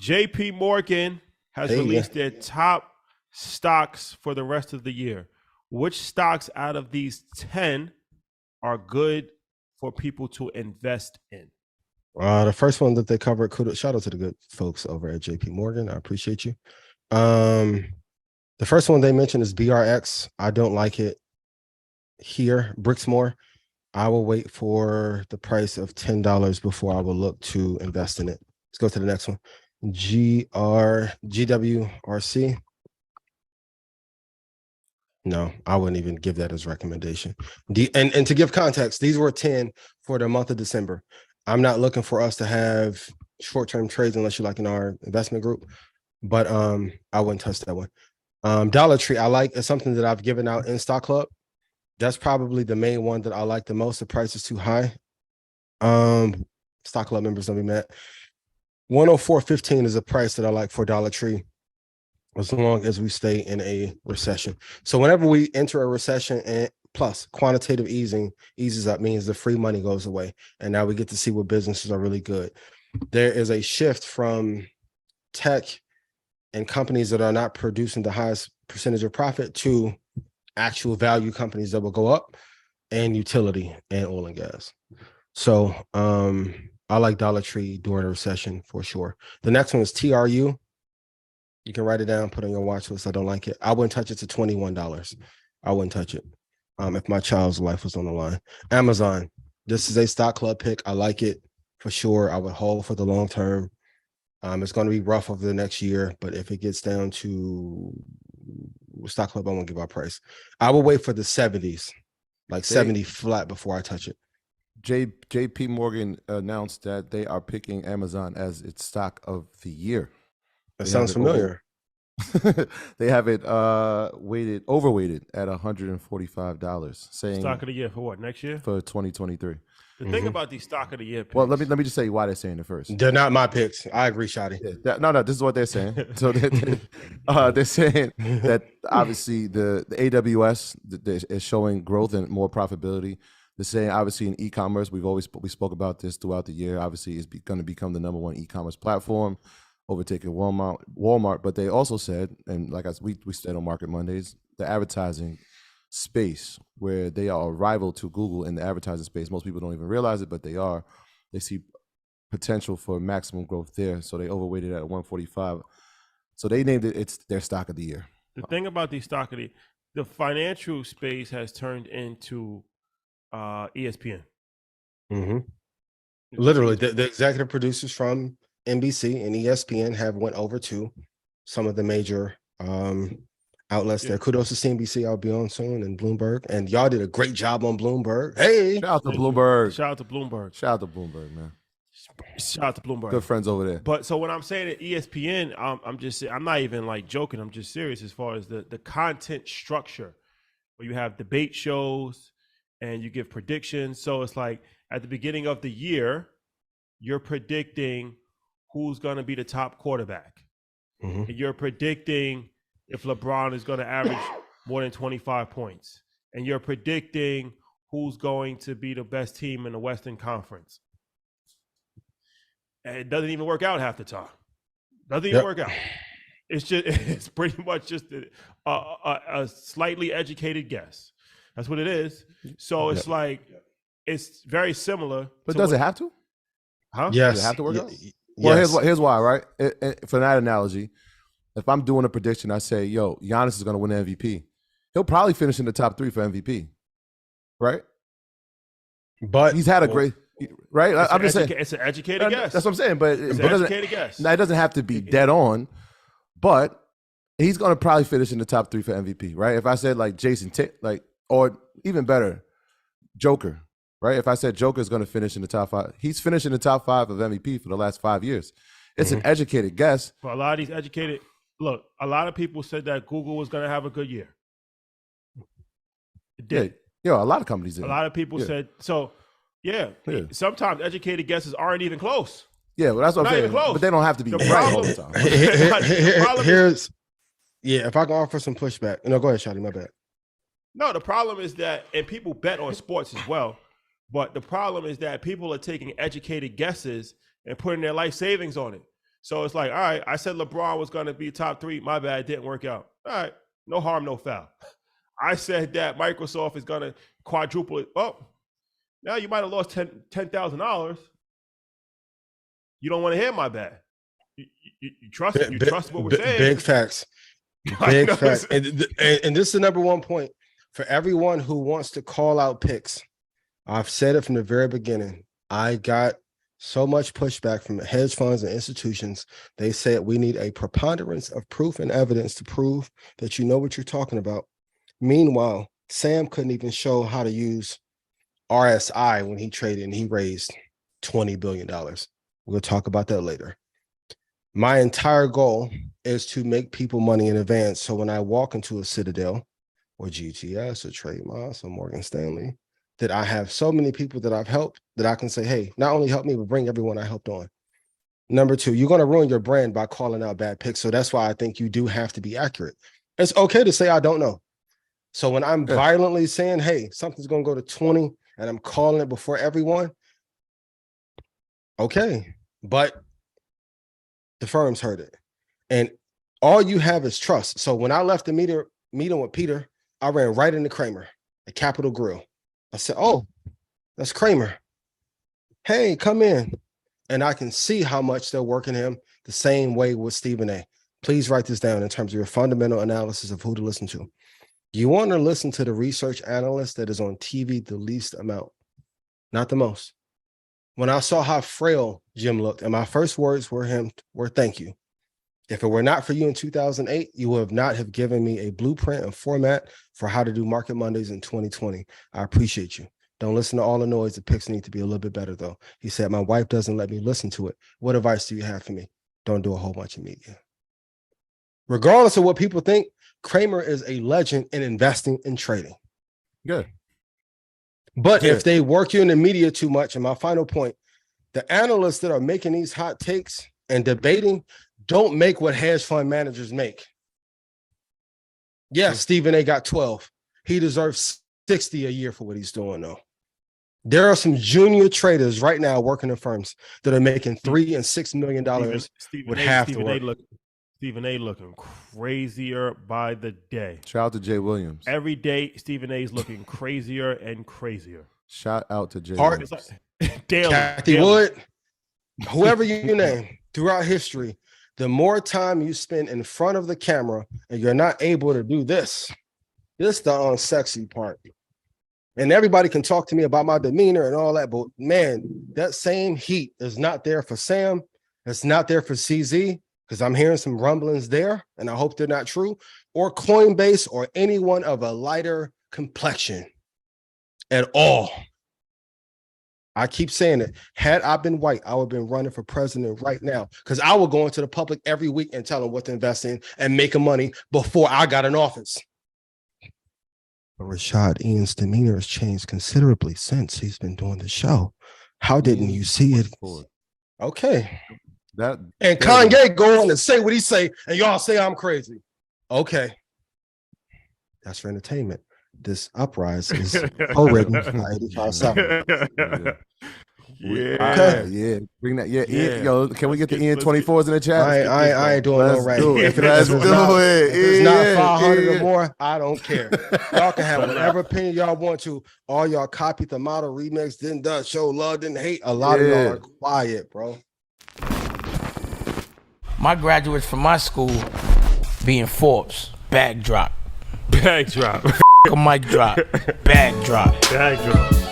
JP Morgan has released their top stocks for the rest of the year. Which stocks out of these 10 are good for people to invest in? The first one that they covered, shout out to the good folks over at JP Morgan. I appreciate you. The first one they mentioned is BRX. I don't like it here. Brixmor. I will wait for the price of $10 before I will look to invest in it. Let's go to the next one. GWRC. No, I wouldn't even give that as recommendation. And to give context, these were 10 for the month of December. I'm not looking for us to have short-term trades unless you're like in our investment group, but I wouldn't touch that one. Dollar Tree, I like. It's something that I've given out in Stock Club. That's probably the main one that I like the most. The price is too high. Stock Club members don't be mad. 104.15 is a price that I like for Dollar Tree, as long as we stay in a recession. So whenever we enter a recession, and plus quantitative easing eases up, means the free money goes away, and now we get to see what businesses are really good. There is a shift from tech and companies that are not producing the highest percentage of profit to actual value companies that will go up, and utility and oil and gas. So I like Dollar Tree during a recession for sure. The next one is TRU. You can write it down, put on your watch list. I don't like it. I wouldn't touch it to $21. I wouldn't touch it if my child's life was on the line. Amazon. This is a Stock Club pick. I like it for sure. I would hold for the long term. It's going to be rough over the next year, but if it gets down to Stock Club, I won't give our price. I will wait for the 70s, like 70 flat before I touch it. JP Morgan announced that they are picking Amazon as its stock of the year. That sounds familiar. They have it overweighted at $145, saying stock of the year for what, next year? For 2023. The thing about these stock of the year picks. Well, let me just say why they're saying it first. They're not my picks. I agree, Shotty. Yeah, no, this is what they're saying. So they're saying that obviously the AWS is showing growth and more profitability. They're saying obviously in e-commerce, we spoke about this throughout the year. Obviously, it's going to become the number one e-commerce platform, overtaking Walmart. But they also said, and like we said on Market Mondays, the advertising space where they are a rival to Google in the advertising space. Most people don't even realize it, but they are. They see potential for maximum growth there. So they overweighted at 145. So they named it, it's their stock of the year. The thing about these stock of the financial space has turned into ESPN. Mm-hmm. Literally, the executive producers from NBC and ESPN have went over to some of the major outlets there. Kudos to CNBC. I'll be on soon, and Bloomberg. And y'all did a great job on Bloomberg. Hey, shout out to Bloomberg. Shout out to Bloomberg. Shout out to Bloomberg, man. Shout out to Bloomberg. Good friends over there. But so when I'm saying at ESPN, I'm not even like joking. I'm just serious as far as the content structure, where you have debate shows and you give predictions. So it's like at the beginning of the year, you're predicting who's going to be the top quarterback. Mm-hmm. And you're predicting if LeBron is going to average more than 25 points. And you're predicting who's going to be the best team in the Western Conference. And it doesn't even work out half the time. Doesn't even work out. It's pretty much just a slightly educated guess. That's what it is. So it's like, it's very similar. But does it have to? Huh? Yes. Does it have to work out? Yes. Well, here's why, right? For that analogy, if I'm doing a prediction, I say, yo, Giannis is going to win the MVP. He'll probably finish in the top 3 for MVP, right? But he's had a great, right? I'm just saying. It's an educated guess. That's what I'm saying. But it's an educated guess. Now, it doesn't have to be dead on, but he's going to probably finish in the top 3 for MVP, right? If I said like Jason, or even better, Joker, right? If I said Joker is going to finish in the top 5, he's finished in the top 5 of MVP for the last 5 years. It's an educated guess. For a lot of these educated, look, a lot of people said that Google was going to have a good year. It did. Yeah, a lot of companies did. A lot of people said, so, sometimes educated guesses aren't even close. Yeah, well, that's what I'm saying. But they don't have to be right all the time. If I can offer some pushback. No, go ahead, Shotty, my bad. No, the problem is that, and people bet on sports as well, but the problem is that people are taking educated guesses and putting their life savings on it. So it's like, all right, I said LeBron was going to be top 3. My bad, it didn't work out. All right, no harm, no foul. I said that Microsoft is going to quadruple it. Well, now you might have lost $10,000. You don't want to hear my bad. You trust what we're saying. Big facts. Big facts. And this is the number one point for everyone who wants to call out picks. I've said it from the very beginning. I got so much pushback from hedge funds and institutions. They said we need a preponderance of proof and evidence to prove that you know what you're talking about. Meanwhile, Sam couldn't even show how to use RSI when he traded and he raised $20 billion. We'll talk about that later. My entire goal is to make people money in advance. So when I walk into a Citadel or GTS or Trade Moss or Morgan Stanley, that I have so many people that I've helped that I can say, hey, not only help me, but bring everyone I helped on. Number 2, you're going to ruin your brand by calling out bad picks. So that's why I think you do have to be accurate. It's okay to say, I don't know. So when I'm violently saying, hey, something's going to go to 20 and I'm calling it before everyone, okay. But the firms heard it. And all you have is trust. So when I left the meeting with Peter, I ran right into Kramer at Capitol Grill. I said, oh, that's Kramer. Hey, come in. And I can see how much they're working him the same way with Stephen A. Please write this down in terms of your fundamental analysis of who to listen to. You want to listen to the research analyst that is on TV the least amount, not the most. When I saw how frail Jim looked, and my first words were thank you. If it were not for you in 2008, you would not have given me a blueprint and format for how to do Market Mondays in 2020. I appreciate you. Don't listen to all the noise. The picks need to be a little bit better, though. He said, my wife doesn't let me listen to it. What advice do you have for me? Don't do a whole bunch of media. Regardless of what people think, Kramer is a legend in investing and trading. Good. But if they work you in the media too much, and my final point, the analysts that are making these hot takes and debating don't make what hedge fund managers make. Yes, Stephen A got 12. He deserves 60 a year for what he's doing, though. There are some junior traders right now working in firms that are making $3 and $6 million would have to work. Stephen A looking crazier by the day. Shout out to Jay Williams. Every day, Stephen A is looking crazier and crazier. Shout out to Jay Williams. Daily. Kathy Wood, whoever you name, throughout history, the more time you spend in front of the camera and you're not able to do this the unsexy part. And everybody can talk to me about my demeanor and all that, but man, that same heat is not there for Sam. It's not there for CZ, because I'm hearing some rumblings there, and I hope they're not true, or Coinbase or anyone of a lighter complexion at all. I keep saying it. Had I been white, I would have been running for president right now, because I would go into the public every week and tell them what to invest in and making money before I got in office. But Rashad Ian's demeanor has changed considerably since he's been doing the show. How didn't you see it? Okay. And Kanye go on and say what he say, and y'all say I'm crazy. Okay. That's for entertainment. This uprising is co-written by 85 South. Yeah. Bring that. Yeah. Yo, can we get the EN24s in the chat? I ain't doing no right. Let's do it. If it's not 500 or more, I don't care. Y'all can have whatever opinion y'all want to. All y'all copied the model remix, didn't show love, didn't hate. A lot of y'all are quiet, bro. My graduates from my school being Forbes, bag drop. Bag drop. A mic drop, bag drop. Bag drop.